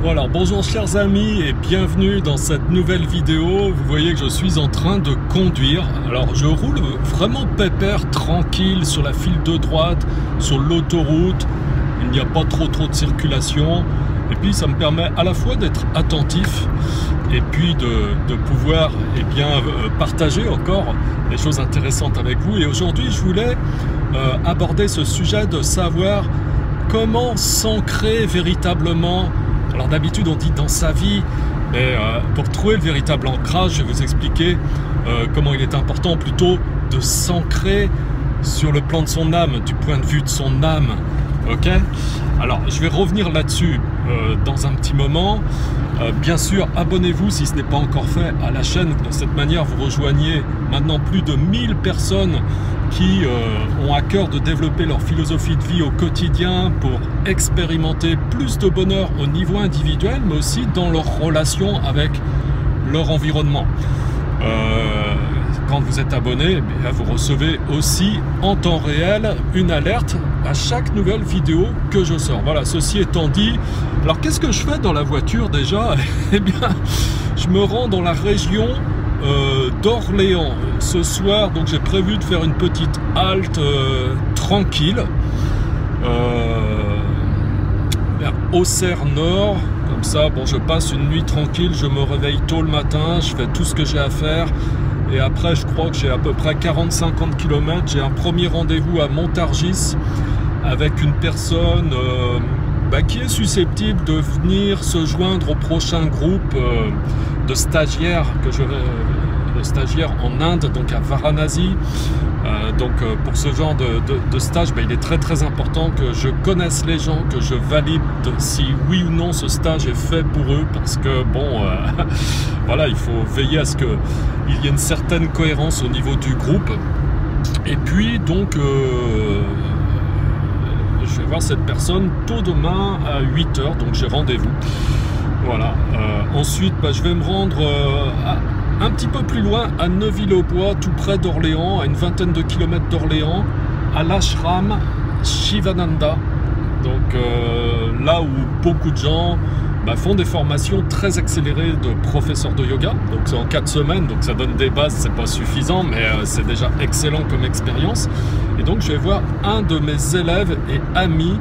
Voilà, bonjour chers amis et bienvenue dans cette nouvelle vidéo. Vous voyez que je suis en train de conduire. Alors je roule vraiment pépère, tranquille sur la file de droite, sur l'autoroute. Il n'y a pas trop de circulation. Et puis ça me permet à la fois d'être attentif et puis de pouvoir partager encore des choses intéressantes avec vous. Et aujourd'hui je voulais aborder ce sujet de savoir comment s'ancrer véritablement. Alors d'habitude on dit dans sa vie, mais pour trouver le véritable ancrage, je vais vous expliquer comment il est important plutôt de s'ancrer sur le plan de son âme, du point de vue de son âme. Ok? Alors je vais revenir là-dessus dans un petit moment. Bien sûr, abonnez-vous si ce n'est pas encore fait à la chaîne. De cette manière, vous rejoignez maintenant plus de 1000 personnes qui ont à cœur de développer leur philosophie de vie au quotidien pour expérimenter plus de bonheur au niveau individuel, mais aussi dans leur relation avec leur environnement. Quand vous êtes abonné, vous recevez aussi en temps réel une alerte à chaque nouvelle vidéo que je sors. Voilà, ceci étant dit, alors qu'est-ce que je fais dans la voiture déjà? Eh bien, je me rends dans la région d'Orléans ce soir, donc j'ai prévu de faire une petite halte tranquille vers Auxerre Nord. Comme ça, bon, je passe une nuit tranquille, je me réveille tôt le matin, je fais tout ce que j'ai à faire. Et après, je crois que j'ai à peu près 40-50 km. J'ai un premier rendez-vous à Montargis avec une personne qui est susceptible de venir se joindre au prochain groupe de stagiaires en Inde, donc à Varanasi. Pour ce genre de stage, il est très important que je connaisse les gens, que je valide si oui ou non ce stage est fait pour eux, parce que voilà, il faut veiller à ce qu'il y ait une certaine cohérence au niveau du groupe. Et puis donc je vais voir cette personne tôt demain à 8 h, donc j'ai rendez-vous. Voilà. Ensuite, je vais me rendre un petit peu plus loin, à Neuville-aux-Bois, tout près d'Orléans, à une vingtaine de kilomètres d'Orléans, à l'ashram Shivananda. Donc là où beaucoup de gens font des formations très accélérées de professeurs de yoga. Donc c'est en 4 semaines, donc ça donne des bases, c'est pas suffisant, mais c'est déjà excellent comme expérience. Et donc je vais voir un de mes élèves et amis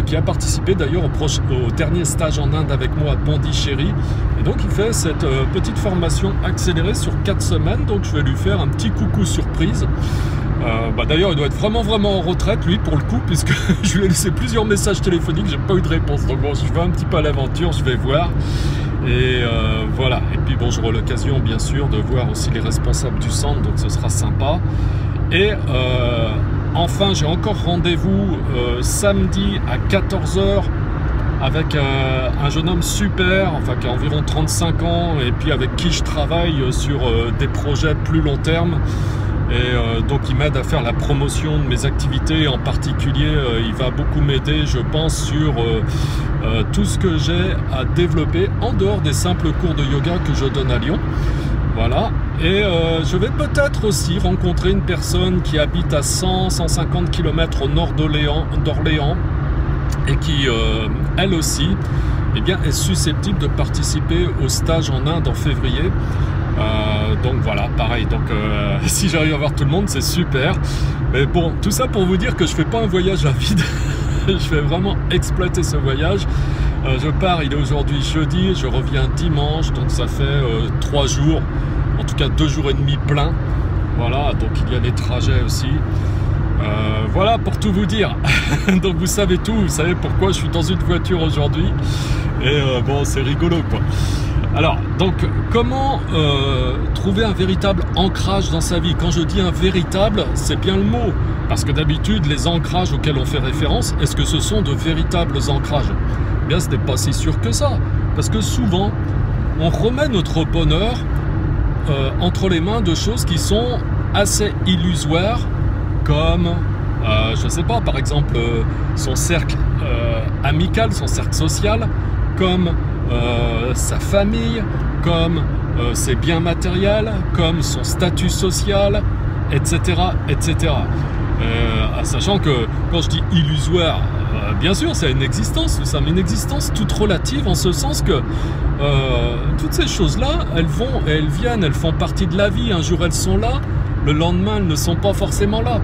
qui a participé d'ailleurs au dernier stage en Inde avec moi à Pondichéry. Et donc il fait cette petite formation accélérée sur 4 semaines, donc je vais lui faire un petit coucou surprise. D'ailleurs il doit être vraiment en retraite lui pour le coup, puisque je lui ai laissé plusieurs messages téléphoniques, j'ai pas eu de réponse. Donc bon, je vais un petit peu à l'aventure, je vais voir. Et voilà, et puis bon, j'aurai l'occasion bien sûr de voir aussi les responsables du centre, donc ce sera sympa. Et enfin, j'ai encore rendez-vous samedi à 14 h avec un jeune homme super, qui a environ 35 ans et puis avec qui je travaille sur des projets plus long terme. Et donc il m'aide à faire la promotion de mes activités. En particulier, il va beaucoup m'aider, je pense, sur tout ce que j'ai à développer en dehors des simples cours de yoga que je donne à Lyon. Voilà. Et je vais peut-être aussi rencontrer une personne qui habite à 100-150 km au nord d'Orléans et qui, elle aussi, est susceptible de participer au stage en Inde en février. Donc voilà, pareil, donc si j'arrive à voir tout le monde, c'est super. Mais bon, tout ça pour vous dire que je fais pas un voyage à vide. Je vais vraiment exploiter ce voyage. Je pars, il est aujourd'hui jeudi, je reviens dimanche, donc ça fait 3 jours, en tout cas 2 jours et demi plein. Voilà, donc il y a les trajets aussi. Voilà pour tout vous dire. Donc vous savez tout, vous savez pourquoi je suis dans une voiture aujourd'hui. Et bon, c'est rigolo quoi. Alors, donc, comment trouver un véritable ancrage dans sa vie? Quand je dis un véritable, c'est bien le mot. Parce que d'habitude, les ancrages auxquels on fait référence, est-ce que ce sont de véritables ancrages? Eh bien, ce n'est pas si sûr que ça. Parce que souvent, on remet notre bonheur entre les mains de choses qui sont assez illusoires, comme, je ne sais pas, par exemple, son cercle amical, son cercle social, comme sa famille, comme ses biens matériels, comme son statut social, etc. etc. Sachant que quand je dis illusoire, bien sûr, c'est une existence, tout ça, mais une existence toute relative en ce sens que toutes ces choses-là, elles vont et elles viennent, elles font partie de la vie. Un jour, elles sont là, le lendemain, elles ne sont pas forcément là.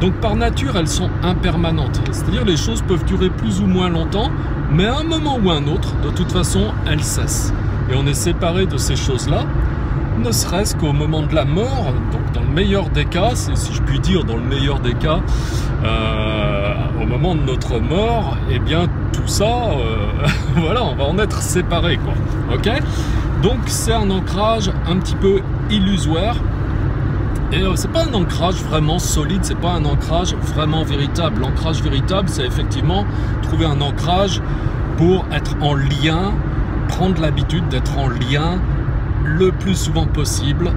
Donc, par nature, elles sont impermanentes. C'est-à-dire, les choses peuvent durer plus ou moins longtemps, mais à un moment ou à un autre, de toute façon, elles cessent. Et on est séparé de ces choses-là, ne serait-ce qu'au moment de la mort. Donc, dans le meilleur des cas, si je puis dire, dans le meilleur des cas, au moment de notre mort, eh bien, tout ça, voilà, on va en être séparés, quoi. Ok? Donc, c'est un ancrage un petit peu illusoire. Et c'est pas un ancrage vraiment solide, c'est pas un ancrage vraiment véritable. L'ancrage véritable, c'est effectivement trouver un ancrage pour être en lien, prendre l'habitude d'être en lien le plus souvent possible.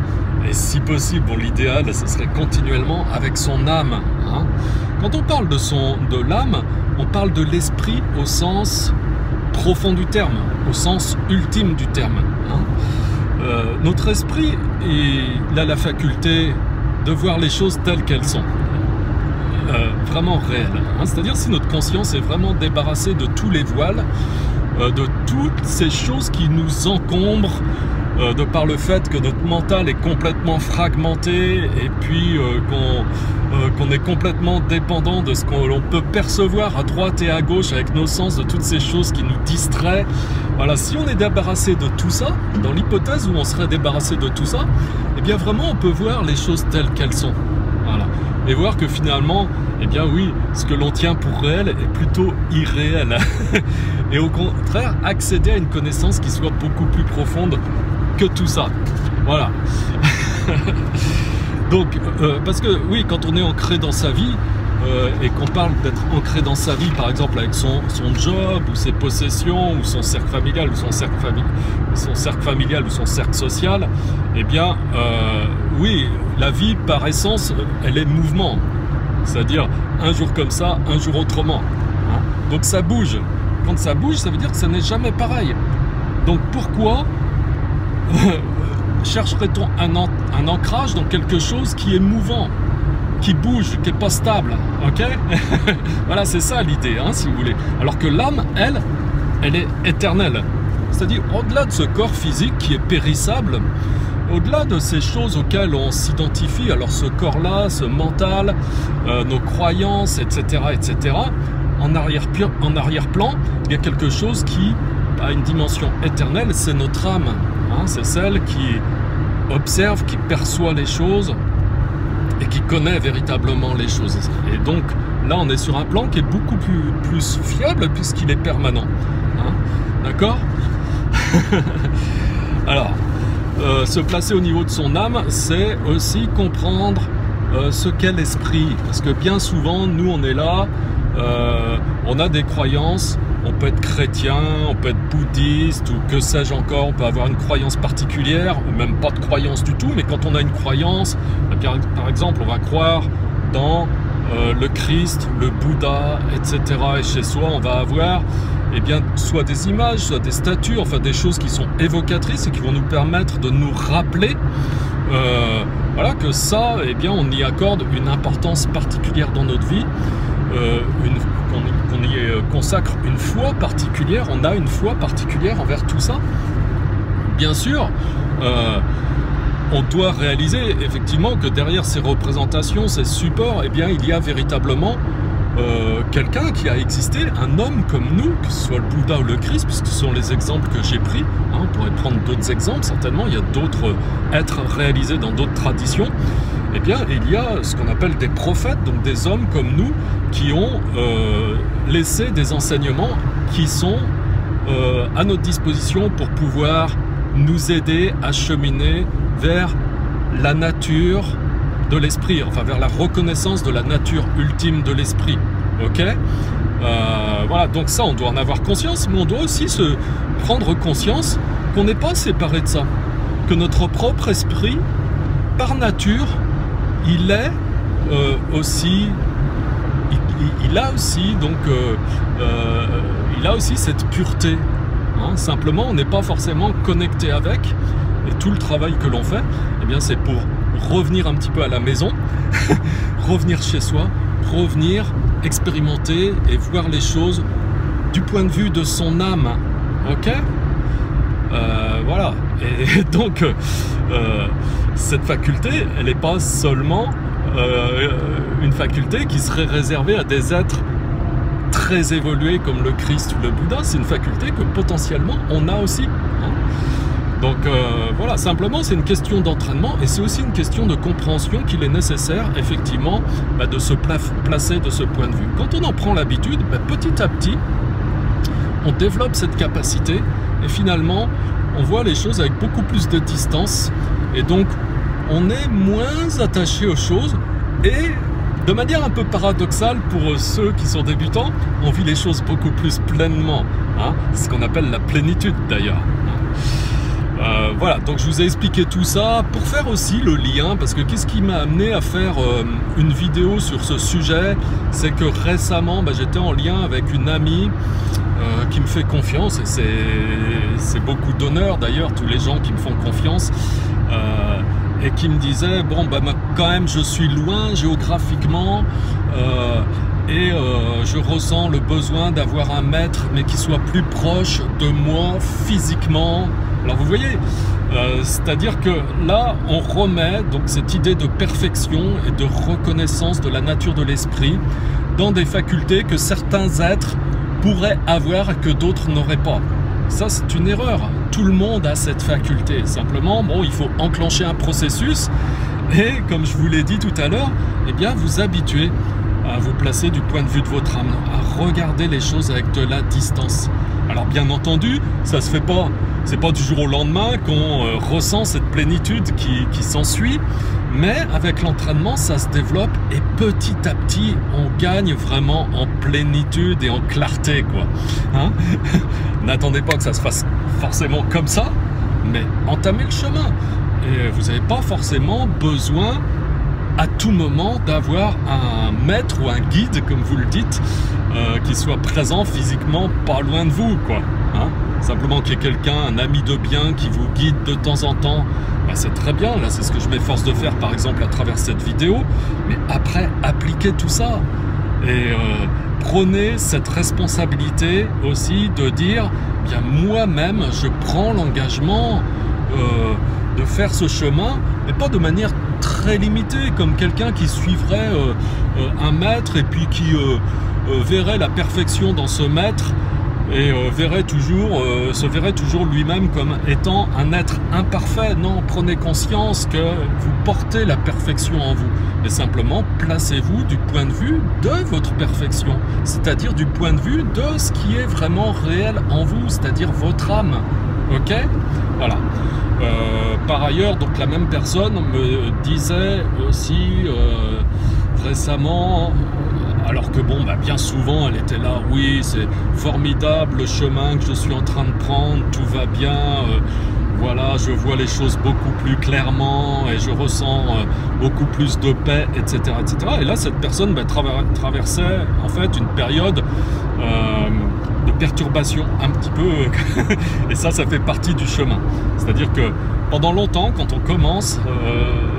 Et si possible, bon, l'idéal, ce serait continuellement avec son âme. Hein. Quand on parle de l'âme, on parle de l'esprit au sens profond du terme, au sens ultime du terme. Hein. Notre esprit, il a la faculté de voir les choses telles qu'elles sont, vraiment réelles. Hein. C'est-à-dire si notre conscience est vraiment débarrassée de tous les voiles, de toutes ces choses qui nous encombrent, de par le fait que notre mental est complètement fragmenté et puis qu'on est complètement dépendant de ce qu'on peut percevoir à droite et à gauche avec nos sens, de toutes ces choses qui nous distraient. Voilà, si on est débarrassé de tout ça, dans l'hypothèse où on serait débarrassé de tout ça, eh bien vraiment on peut voir les choses telles qu'elles sont. Voilà. Et voir que finalement, eh bien oui, ce que l'on tient pour réel est plutôt irréel. Et au contraire, accéder à une connaissance qui soit beaucoup plus profonde que tout ça. Voilà. Donc, parce que oui, quand on est ancré dans sa vie, et qu'on parle d'être ancré dans sa vie, par exemple avec son job, ou ses possessions, ou son cercle familial, ou son cercle familial, ou son cercle social, eh bien, oui, la vie, par essence, elle est mouvement. C'est-à-dire, un jour comme ça, un jour autrement. Hein. Donc ça bouge. Quand ça bouge, ça veut dire que ça n'est jamais pareil. Donc pourquoi chercherait-on un ancrage dans quelque chose qui est mouvant, qui bouge, qui n'est pas stable, ok? Voilà, c'est ça l'idée, hein, si vous voulez. Alors que l'âme, elle est éternelle. C'est-à-dire, au-delà de ce corps physique qui est périssable, au-delà de ces choses auxquelles on s'identifie, alors ce corps-là, ce mental, nos croyances, etc., etc., en arrière-plan, il y a quelque chose qui a une dimension éternelle, c'est notre âme. Hein, c'est celle qui observe, qui perçoit les choses et qui connaît véritablement les choses. Et donc là, on est sur un plan qui est beaucoup plus fiable puisqu'il est permanent. Hein, d'accord? Alors, se placer au niveau de son âme, c'est aussi comprendre ce qu'est l'esprit. Parce que bien souvent, nous, on est là, on a des croyances. On peut être chrétien, on peut être bouddhiste ou que sais-je encore, on peut avoir une croyance particulière ou même pas de croyance du tout, mais quand on a une croyance, par exemple, on va croire dans le Christ, le Bouddha, etc. Et chez soi, on va avoir eh bien, soit des images, soit des statues, enfin des choses qui sont évocatrices et qui vont nous permettre de nous rappeler voilà, que ça, eh bien, on y accorde une importance particulière dans notre vie, qu'on y consacre une foi particulière, on a une foi particulière envers tout ça. Bien sûr, on doit réaliser effectivement que derrière ces représentations, ces supports, eh bien, il y a véritablement quelqu'un qui a existé, un homme comme nous, que ce soit le Bouddha ou le Christ, puisque ce sont les exemples que j'ai pris. Hein, on pourrait prendre d'autres exemples, certainement, il y a d'autres êtres réalisés dans d'autres traditions. Eh bien, il y a ce qu'on appelle des prophètes, donc des hommes comme nous, qui ont laissé des enseignements qui sont à notre disposition pour pouvoir nous aider à cheminer vers la nature de l'esprit, enfin vers la reconnaissance de la nature ultime de l'esprit. Ok, voilà, donc ça, on doit en avoir conscience, mais on doit aussi se prendre conscience qu'on n'est pas séparé de ça, que notre propre esprit, par nature, il est aussi, il a aussi donc, il a aussi cette pureté. Hein. Simplement, on n'est pas forcément connecté avec, et tout le travail que l'on fait, eh bien, c'est pour revenir un petit peu à la maison, revenir chez soi, revenir expérimenter et voir les choses du point de vue de son âme. Ok, voilà. Et donc, cette faculté, elle n'est pas seulement une faculté qui serait réservée à des êtres très évolués comme le Christ ou le Bouddha. C'est une faculté que potentiellement on a aussi. Hein. Donc voilà, simplement c'est une question d'entraînement et c'est aussi une question de compréhension qu'il est nécessaire effectivement de se placer de ce point de vue. Quand on en prend l'habitude, petit à petit, on développe cette capacité et finalement on voit les choses avec beaucoup plus de distance et donc on est moins attaché aux choses et de manière un peu paradoxale pour ceux qui sont débutants, on vit les choses beaucoup plus pleinement. Hein, c'est ce qu'on appelle la plénitude d'ailleurs. Voilà, donc je vous ai expliqué tout ça pour faire aussi le lien, parce que qu'est-ce qui m'a amené à faire une vidéo sur ce sujet, c'est que récemment j'étais en lien avec une amie qui me fait confiance, et c'est beaucoup d'honneur d'ailleurs, tous les gens qui me font confiance, et qui me disait, bon quand même je suis loin géographiquement, et je ressens le besoin d'avoir un maître, mais qui soit plus proche de moi physiquement. Alors vous voyez, c'est-à-dire que là, on remet donc cette idée de perfection et de reconnaissance de la nature de l'esprit dans des facultés que certains êtres pourraient avoir et que d'autres n'auraient pas. Ça, c'est une erreur. Tout le monde a cette faculté. Simplement, bon, il faut enclencher un processus et, comme je vous l'ai dit tout à l'heure, eh bien, vous habituer à vous placer du point de vue de votre âme, à regarder les choses avec de la distance. Alors bien entendu, ça se fait pas, c'est pas du jour au lendemain qu'on ressent cette plénitude qui s'ensuit, mais avec l'entraînement, ça se développe et petit à petit, on gagne vraiment en plénitude et en clarté, quoi. Hein? N'attendez pas que ça se fasse forcément comme ça, mais entamez le chemin. Et vous n'avez pas forcément besoin à tout moment d'avoir un maître ou un guide, comme vous le dites, qui soit présent physiquement pas loin de vous, quoi. Hein, simplement qu'il y ait quelqu'un, un ami de bien qui vous guide de temps en temps, c'est très bien. Là, c'est ce que je m'efforce de faire, par exemple, à travers cette vidéo. Mais après, appliquez tout ça. Et prenez cette responsabilité aussi de dire, bien moi-même, je prends l'engagement de faire ce chemin, mais pas de manière très limitée, comme quelqu'un qui suivrait un maître et puis qui verrait la perfection dans ce maître et se verrait toujours lui-même comme étant un être imparfait. Non, prenez conscience que vous portez la perfection en vous, mais simplement placez-vous du point de vue de votre perfection, c'est-à-dire du point de vue de ce qui est vraiment réel en vous, c'est-à-dire votre âme. Ok ? Voilà. Par ailleurs, donc la même personne me disait aussi récemment, alors que bon, bien souvent elle était là, oui, c'est formidable le chemin que je suis en train de prendre, tout va bien, voilà, je vois les choses beaucoup plus clairement et je ressens beaucoup plus de paix, etc., etc. Et là, cette personne traversait en fait une période de perturbation un petit peu, et ça fait partie du chemin. C'est-à-dire que pendant longtemps, quand on commence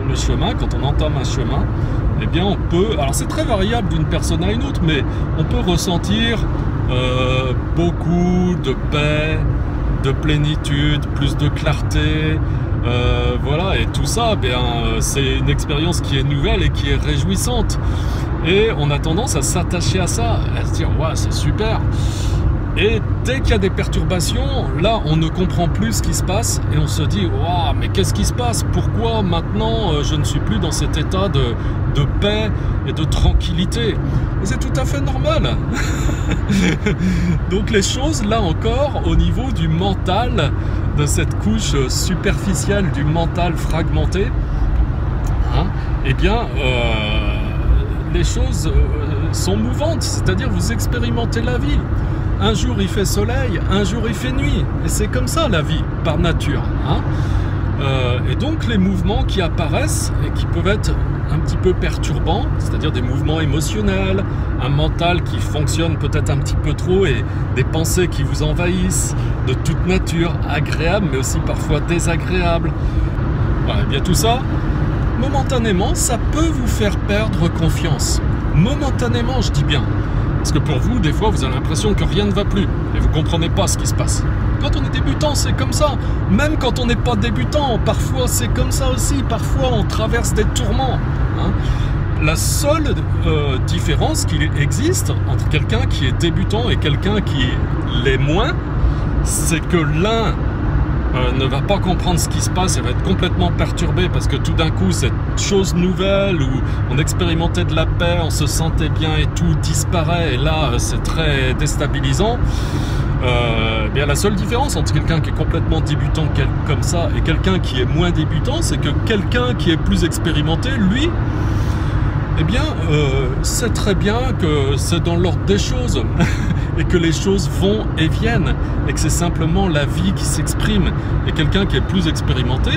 le chemin, quand on entame un chemin, eh bien on peut, alors c'est très variable d'une personne à une autre, mais on peut ressentir beaucoup de paix, de plénitude, plus de clarté, voilà, et tout ça, c'est une expérience qui est nouvelle et qui est réjouissante. Et on a tendance à s'attacher à ça, à se dire, ouais, c'est super. Et dès qu'il y a des perturbations, là, on ne comprend plus ce qui se passe et on se dit, waouh, mais qu'est-ce qui se passe? Pourquoi maintenant je ne suis plus dans cet état de paix et de tranquillité? C'est tout à fait normal. Donc les choses, là encore, au niveau du mental, de cette couche superficielle du mental fragmenté, hein, eh bien, les choses sont mouvantes, c'est-à-dire vous expérimentez la vie. Un jour il fait soleil, un jour il fait nuit, et c'est comme ça la vie, par nature. Hein. Et donc les mouvements qui apparaissent et qui peuvent être un petit peu perturbants, c'est-à-dire des mouvements émotionnels, un mental qui fonctionne peut-être un petit peu trop et des pensées qui vous envahissent de toute nature, agréables mais aussi parfois désagréables. Voilà, et bien tout ça, momentanément, ça peut vous faire perdre confiance. momentanément, je dis bien. Parce que pour vous, des fois, vous avez l'impression que rien ne va plus et vous ne comprenez pas ce qui se passe. Quand on est débutant, c'est comme ça. Même quand on n'est pas débutant, parfois c'est comme ça aussi. Parfois, on traverse des tourments. Hein. La seule différence qui existe entre quelqu'un qui est débutant et quelqu'un qui l'est moins, c'est que l'un ne va pas comprendre ce qui se passe et va être complètement perturbé parce que tout d'un coup cette chose nouvelle où on expérimentait de la paix, on se sentait bien et tout disparaît et là c'est très déstabilisant. Bien la seule différence entre quelqu'un qui est complètement débutant comme ça et quelqu'un qui est moins débutant, c'est que quelqu'un qui est plus expérimenté, lui, eh bien, sait très bien que c'est dans l'ordre des choses et que les choses vont et viennent et que c'est simplement la vie qui s'exprime. Et quelqu'un qui est plus expérimenté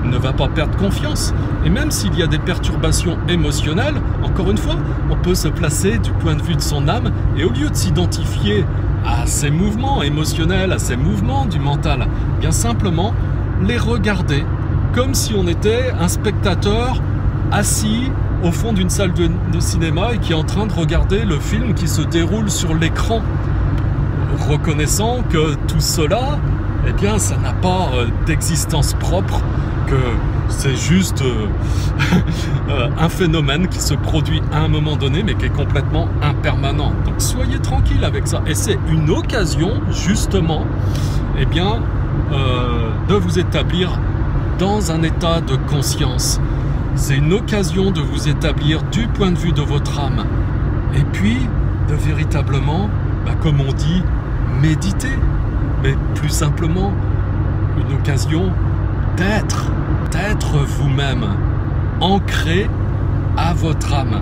ne va pas perdre confiance. Et même s'il y a des perturbations émotionnelles, encore une fois, on peut se placer du point de vue de son âme et au lieu de s'identifier à ces mouvements émotionnels, à ces mouvements du mental, bien simplement les regarder comme si on était un spectateur assis au fond d'une salle de cinéma et qui est en train de regarder le film qui se déroule sur l'écran, reconnaissant que tout cela, eh bien, ça n'a pas d'existence propre, que c'est juste un phénomène qui se produit à un moment donné, mais qui est complètement impermanent. Donc soyez tranquille avec ça. Et c'est une occasion, justement, eh bien, de vous établir dans un état de conscience. C'est une occasion de vous établir du point de vue de votre âme. Et puis, de véritablement, comme on dit, méditer. Mais plus simplement, une occasion d'être vous-même, ancré à votre âme.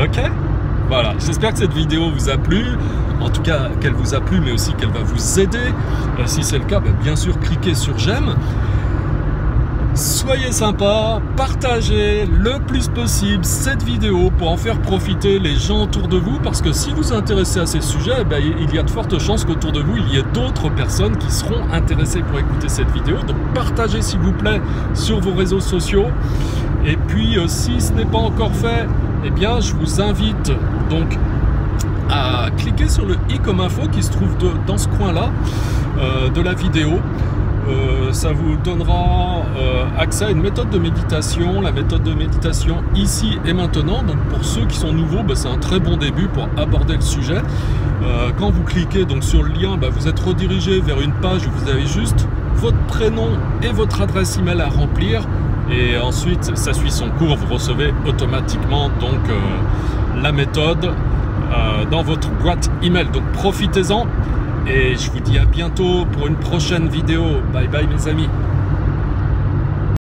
Ok ? Voilà, j'espère que cette vidéo vous a plu. En tout cas, qu'elle vous a plu, mais aussi qu'elle va vous aider. Si c'est le cas, bien sûr, cliquez sur j'aime. Soyez sympa, partagez le plus possible cette vidéo pour en faire profiter les gens autour de vous, parce que si vous vous intéressez à ces sujets, il y a de fortes chances qu'autour de vous, il y ait d'autres personnes qui seront intéressées pour écouter cette vidéo. Donc partagez s'il vous plaît sur vos réseaux sociaux. Et puis si ce n'est pas encore fait, eh bien je vous invite donc à cliquer sur le i comme info qui se trouve dans ce coin-là de la vidéo. Ça vous donnera accès à une méthode de méditation, la méthode de méditation ici et maintenant. Donc pour ceux qui sont nouveaux, c'est un très bon début pour aborder le sujet. Quand vous cliquez donc sur le lien, vous êtes redirigé vers une page où vous avez juste votre prénom et votre adresse email à remplir. Et ensuite, ça suit son cours, vous recevez automatiquement donc la méthode dans votre boîte email. Donc profitez-en. Et je vous dis à bientôt pour une prochaine vidéo. Bye bye mes amis.